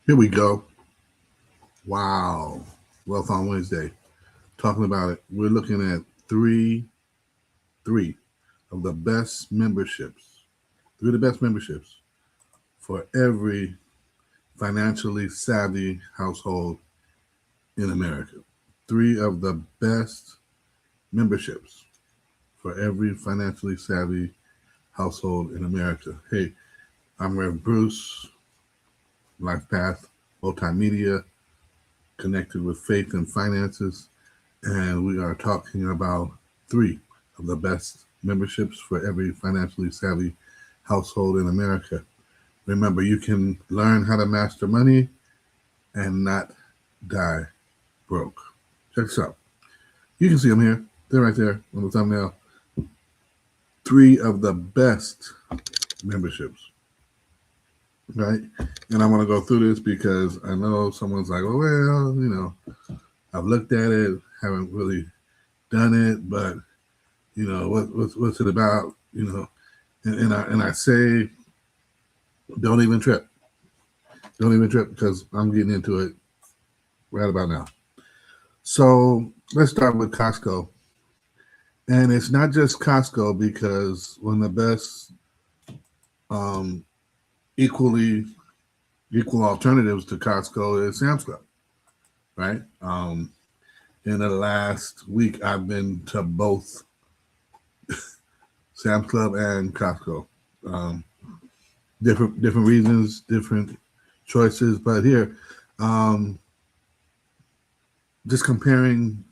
Here we go. Wow. Wealth on Wednesday. Talking about it. We're looking at three of the best memberships. Three of the best memberships for every financially savvy household in America. Three of the best memberships for every financially savvy household in America. Hey, I'm Rev Bruce, Life Path Multimedia, connected with faith and finances. And we are talking about three of the best memberships for every financially savvy household in America. Remember, you can learn how to master money and not die broke. Check this out. You can see them here. They're right there on the thumbnail. Three of the best memberships, right? And I want to go through this because I know someone's like, well, I've looked at it, haven't really done it, but what's it about? And I say, don't even trip, because I'm getting into it right about now. So let's start with Costco, and it's not just Costco because one of the best, um, equal alternatives to Costco is Sam's Club, right? In the last week, I've been to both Sam's Club and Costco. Um, different reasons, different choices, but here, um, just comparing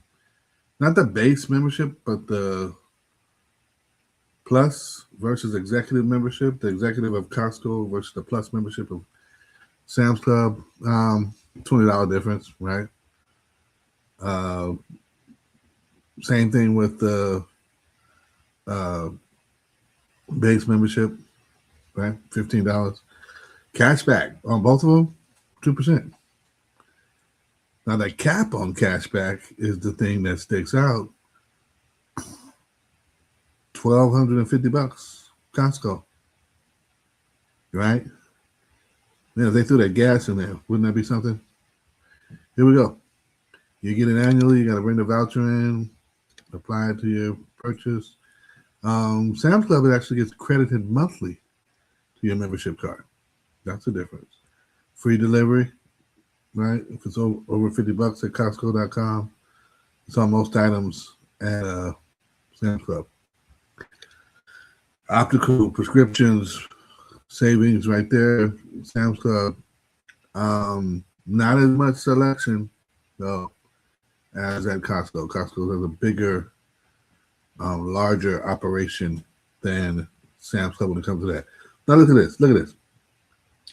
not the base membership, but the plus versus executive membership, the executive of Costco versus the plus membership of Sam's Club. $20 difference, right? Uh, Same thing with the uh, base membership, right? $15. Cashback on both of them, 2%. Now the cap on cashback is the thing that sticks out. $1,250, Costco, right? If they threw that gas in there, wouldn't that be something? Here we go. You get it annually. You got to bring the voucher in, apply it to your purchase. Sam's Club, it actually gets credited monthly to your membership card. That's the difference. Free delivery, right? If it's over $50 at Costco.com, it's on most items at Sam's Club. Optical prescriptions savings right there. Sam's Club. Not as much selection though as at Costco. Costco has a bigger, larger operation than Sam's Club when it comes to that. Now look at this. Look at this.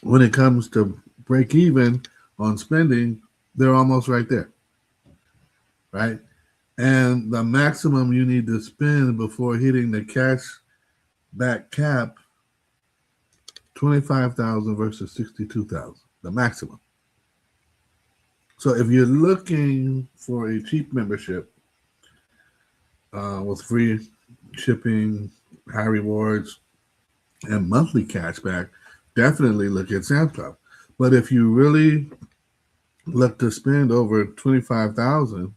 When it comes to break even on spending, they're almost right there, right? And the maximum you need to spend before hitting the cash back cap, 25,000 versus 62,000, the maximum. So if you're looking for a cheap membership with free shipping, high rewards, and monthly cashback, definitely look at Sam's Club. But if you really look to spend over 25,000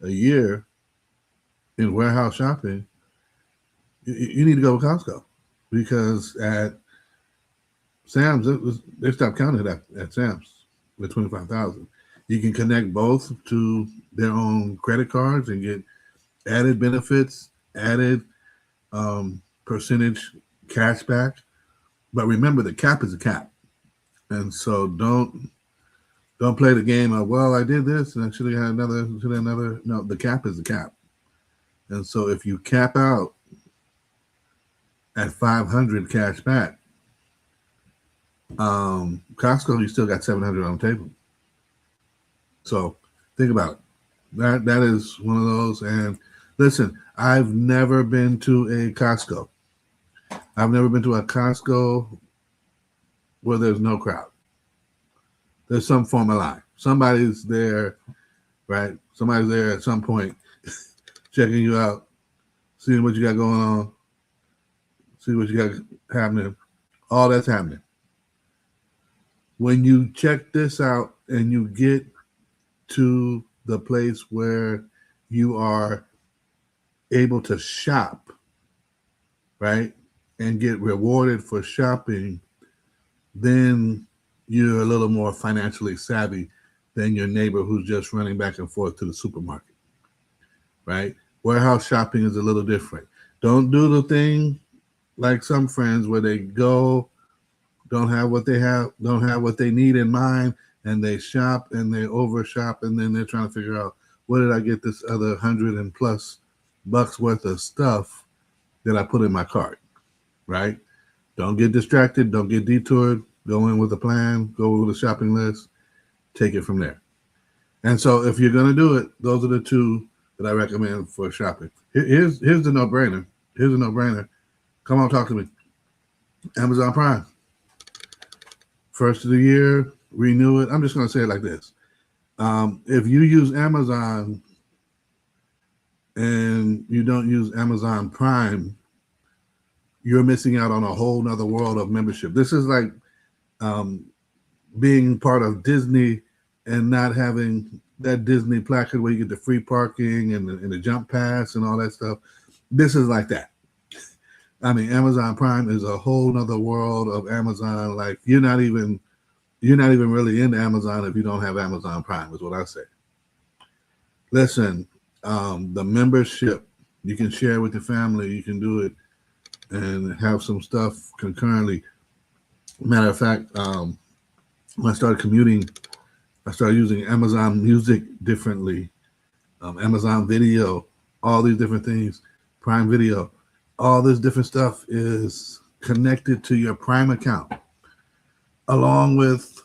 a year in warehouse shopping, you need to go with Costco, because at Sam's, they stopped counting it at Sam's with 25,000. You can connect both to their own credit cards and get added benefits, added percentage cashback. But remember, the cap is a cap, and so don't play the game of, well, I did this and I should have had another. No, the cap is the cap, and so if you cap out at 500 cash back, Costco, you still got 700 on the table. So think about it. That is one of those. And listen, I've never been to a Costco. I've never been to a Costco where there's no crowd. There's some form of line. Somebody's there, right? Somebody's there at some point checking you out, seeing what you got going on, see what you got happening. All that's happening. when you check this out and you get to the place where you are able to shop, right, and get rewarded for shopping, then you're a little more financially savvy than your neighbor who's just running back and forth to the supermarket, right? Warehouse shopping is a little different. Don't do the thing like some friends where they go, don't have what they need in mind, and they shop and they overshop, and then they're trying to figure out, where did I get this other 100+ bucks worth of stuff that I put in my cart, right? Don't get distracted. Don't get detoured. Go in with a plan. Go with a shopping list. Take it from there. And so, if you're going to do it, those are the two that I recommend for shopping. Here's the no-brainer. Here's a no-brainer. Come on, talk to me. Amazon Prime. First of the year, renew it. I'm just going to say it like this. If you use Amazon and you don't use Amazon Prime, you're missing out on a whole nother world of membership. This is like being part of Disney and not having that Disney placard where you get the free parking and the jump pass and all that stuff. This is like that. I mean, Amazon Prime is a whole nother world of Amazon. Like you're not even really into Amazon if you don't have Amazon Prime, is what I say. Listen, the membership, you can share with your family. You can do it and have some stuff concurrently. Matter of fact, when I started commuting, I started using Amazon Music differently, Amazon Video, all these different things, Prime Video, all this different stuff is connected to your Prime account, along with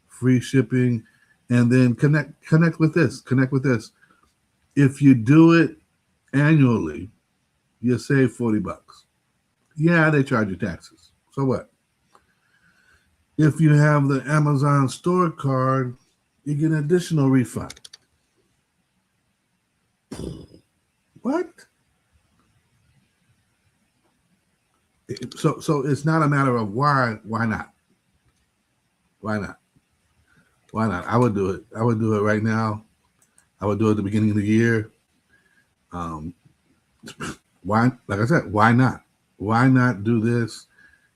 free shipping, and then connect with this. Connect with this. If you do it annually, you save $40. Yeah, they charge you taxes. So what? If you have the Amazon store card, you get an additional refund. What? So it's not a matter of why not? Why not? Why not? I would do it. I would do it right now. I would do it at the beginning of the year. Why? Like I said, why not? Why not do this?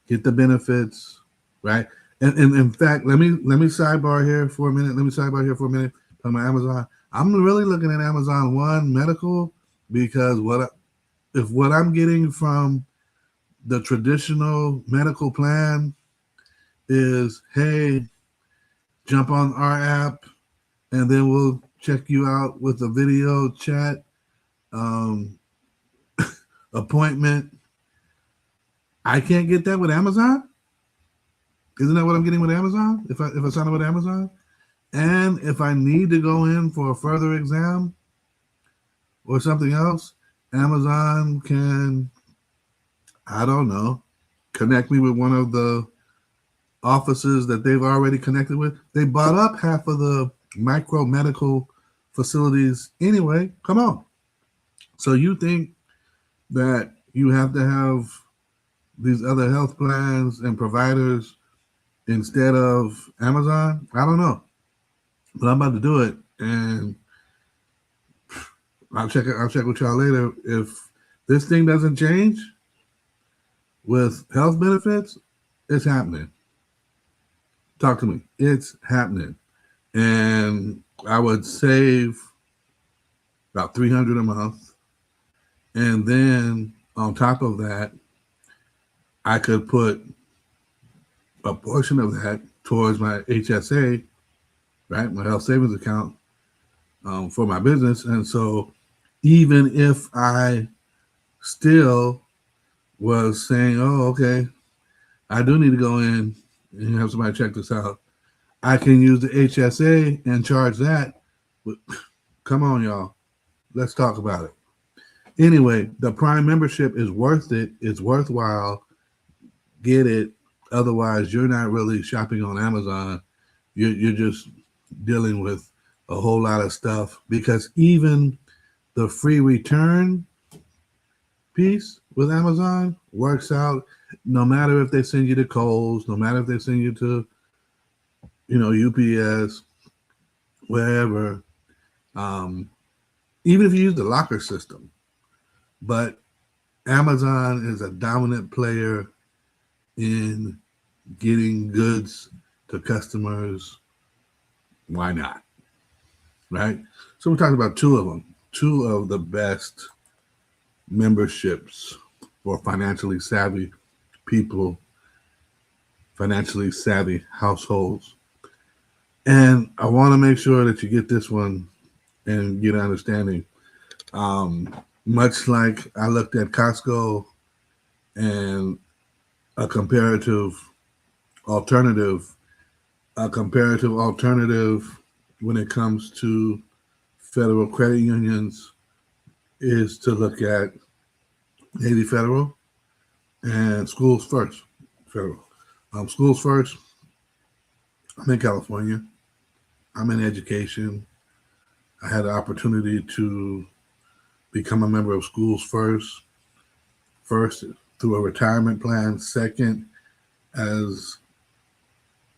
Get the benefits, right? And in fact, let me sidebar here for a minute. Talking about Amazon. I'm really looking at Amazon One Medical because what I'm getting from the traditional medical plan is, hey, jump on our app, and then we'll check you out with a video chat appointment. I can't get that with Amazon. Isn't that what I'm getting with Amazon? If I sign up with Amazon, and if I need to go in for a further exam or something else, Amazon can, I don't know, connect me with one of the offices that they've already connected with. They bought up half of the micro medical facilities anyway. Come on. So you think that you have to have these other health plans and providers instead of Amazon? I don't know, but I'm about to do it, and I'll check with y'all later. If this thing doesn't change with health benefits, it's happening. Talk to me. It's happening, and I would save about $300 a month, and then on top of that, I could put a portion of that towards my HSA, right, my health savings account for my business. And so even if I still was saying, oh, okay, I do need to go in and have somebody check this out, I can use the HSA and charge that. Come on, y'all. Let's talk about it. Anyway, the Prime membership is worth it. It's worthwhile. Get it. Otherwise, you're not really shopping on Amazon. You're just dealing with a whole lot of stuff, because even the free return piece with Amazon works out no matter if they send you to Kohl's, no matter if they send you to UPS, wherever, even if you use the locker system. But Amazon is a dominant player in getting goods to customers. Why not? Right? So we're talking about two of them, two of the best memberships for financially savvy people, financially savvy households. And I want to make sure that you get this one and get an understanding. Much like I looked at Costco and a comparative alternative, a comparative alternative when it comes to federal credit unions is to look at Navy Federal and Schools First Federal. Schools First, I'm in California. I'm in education. I had the opportunity to become a member of Schools first through a retirement plan, second as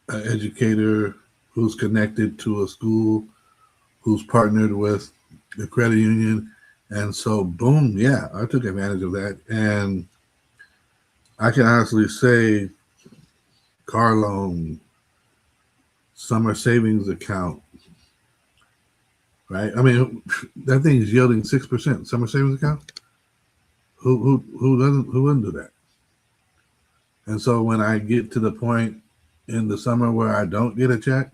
an educator who's connected to a school who's partnered with the credit union. And so, boom, yeah, I took advantage of that. And I can honestly say car loan, summer savings account, right? I mean, that thing is yielding 6%. Summer savings account? Who wouldn't do that? And so when I get to the point in the summer where I don't get a check,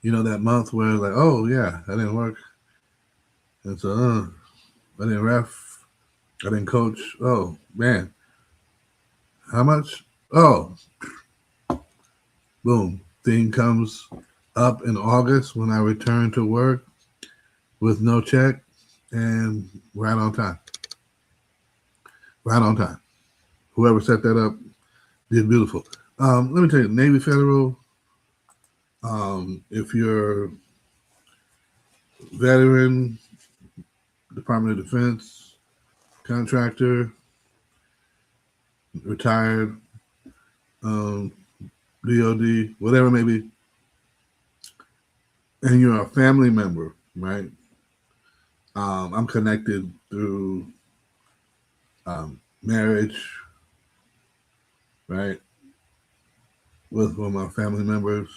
that month where like, oh yeah, I didn't work. And so I didn't ref, I didn't coach. Oh man, how much? Oh, boom. Thing comes up in August when I return to work with no check and right on time. Right on time. Whoever set that up did beautiful. Let me tell you, Navy Federal, if you're veteran, Department of Defense, contractor, retired, DOD, whatever it may be, and you're a family member, right? I'm connected through marriage, right, with one of my family members,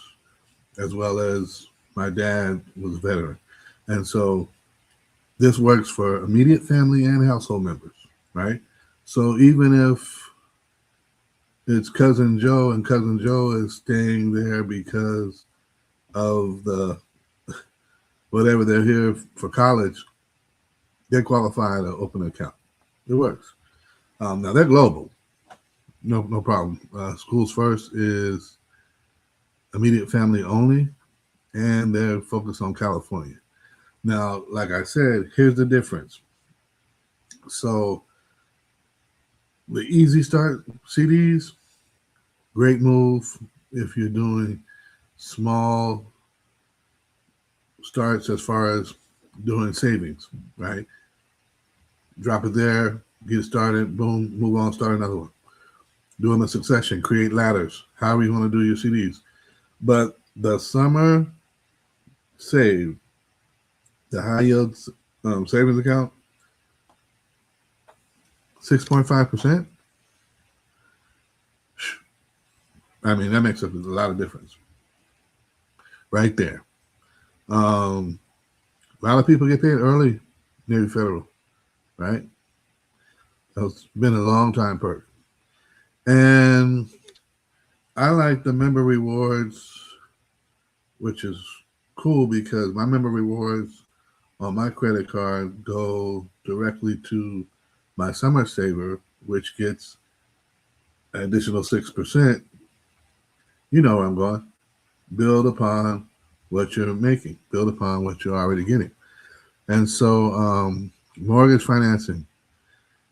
as well as my dad was a veteran. And so this works for immediate family and household members, right? So even if it's Cousin Joe and Cousin Joe is staying there because of the whatever they're here for college, they qualify to open an account. It works. Now they're global. No problem. Schools First is immediate family only, and they're focused on California. Now, like I said, here's the difference. So the Easy Start CDs, great move if you're doing small starts as far as doing savings, right? Drop it there, get it started, boom, move on, start another one. Doing a succession, create ladders, however you want to do your CDs. But the summer save, the high yield savings account, 6.5%. I mean, that makes a lot of difference right there. A lot of people get paid early, Navy Federal, right? That's been a long time perk. And I like the member rewards, which is cool because my member rewards on my credit card go directly to my summer saver, which gets an additional 6%. You know where I'm going. Build upon what you're making. Build upon what you're already getting. And so mortgage financing,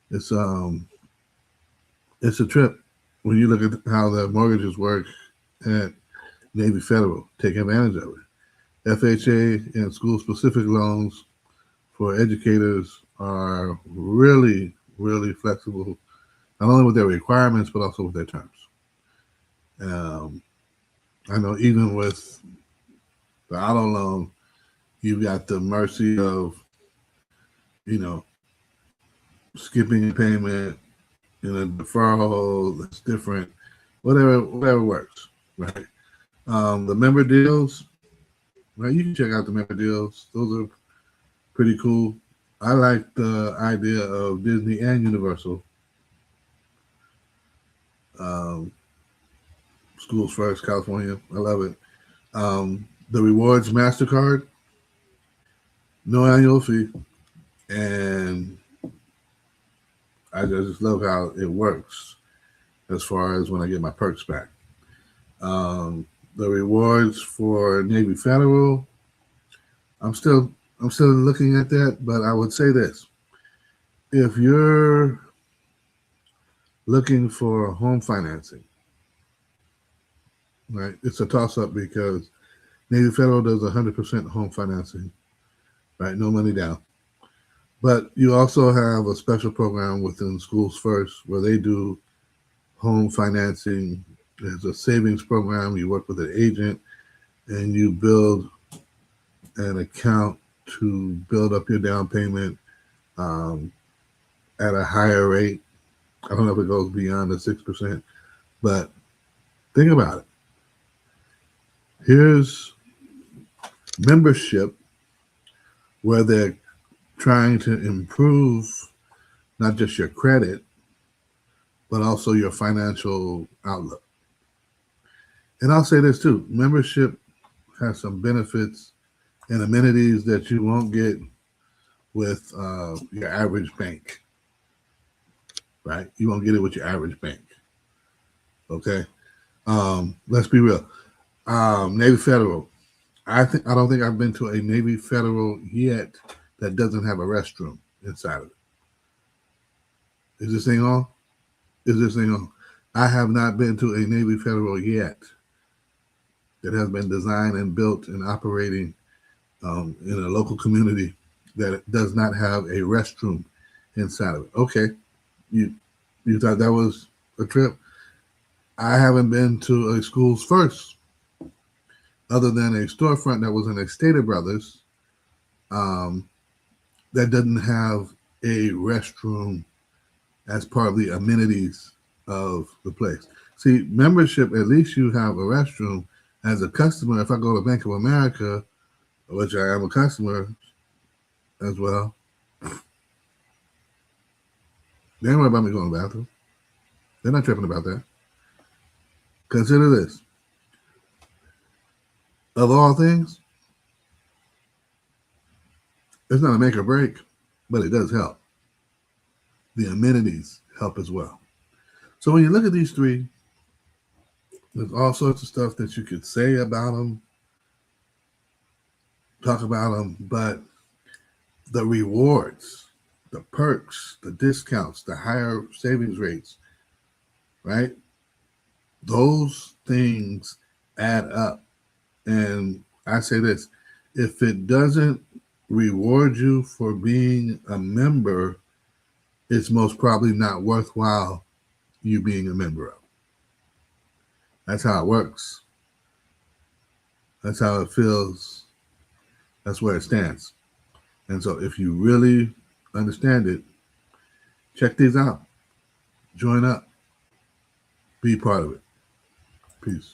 it's a trip when you look at how the mortgages work at Navy Federal. Take advantage of it. FHA and school-specific loans for educators are really, really flexible, not only with their requirements, but also with their terms. I know even with the auto loan, you've got the mercy of, you know, skipping a payment in a deferral that's different, whatever works, right? The member deals, right? You can check out the member deals. Those are pretty cool. I like the idea of Disney and Universal. Um, Schools First, California. I love it. The rewards MasterCard, no annual fee, and I just love how it works as far as when I get my perks back. The rewards for Navy Federal, I'm still looking at that, but I would say this: if you're looking for home financing, right, it's a toss up because Navy Federal does 100% home financing, right, no money down. But you also have a special program within Schools First where they do home financing. There's a savings program. You work with an agent and you build an account to build up your down payment um, at a higher rate. I don't know if it goes beyond the 6%, but think about it. Here's membership where they're trying to improve not just your credit, but also your financial outlook. And I'll say this too, membership has some benefits and amenities that you won't get with your average bank, right? You won't get it with your average bank, okay? Let's be real. Navy Federal. I don't think I've been to a Navy Federal yet that doesn't have a restroom inside of it. Is this thing on? Is this thing on? I have not been to a Navy Federal yet that has been designed and built and operating in a local community that does not have a restroom inside of it. Okay, you thought that was a trip? I haven't been to a Schools First other than a storefront that was in a Stater Brothers that doesn't have a restroom as part of the amenities of the place. See, membership, at least you have a restroom. As a customer, if I go to Bank of America, which I am a customer as well, they don't worry about me going to the bathroom. They're not tripping about that. Consider this. Of all things, it's not a make or break, but it does help. The amenities help as well. So when you look at these three, there's all sorts of stuff that you could say about them, talk about them, but the rewards, the perks, the discounts, the higher savings rates, right? Those things add up. And I say this, if it doesn't reward you for being a member, it's most probably not worthwhile you being a member of. That's how it works. That's how it feels. That's where it stands. And so if you really understand it, check these out. Join up. Be part of it. Peace.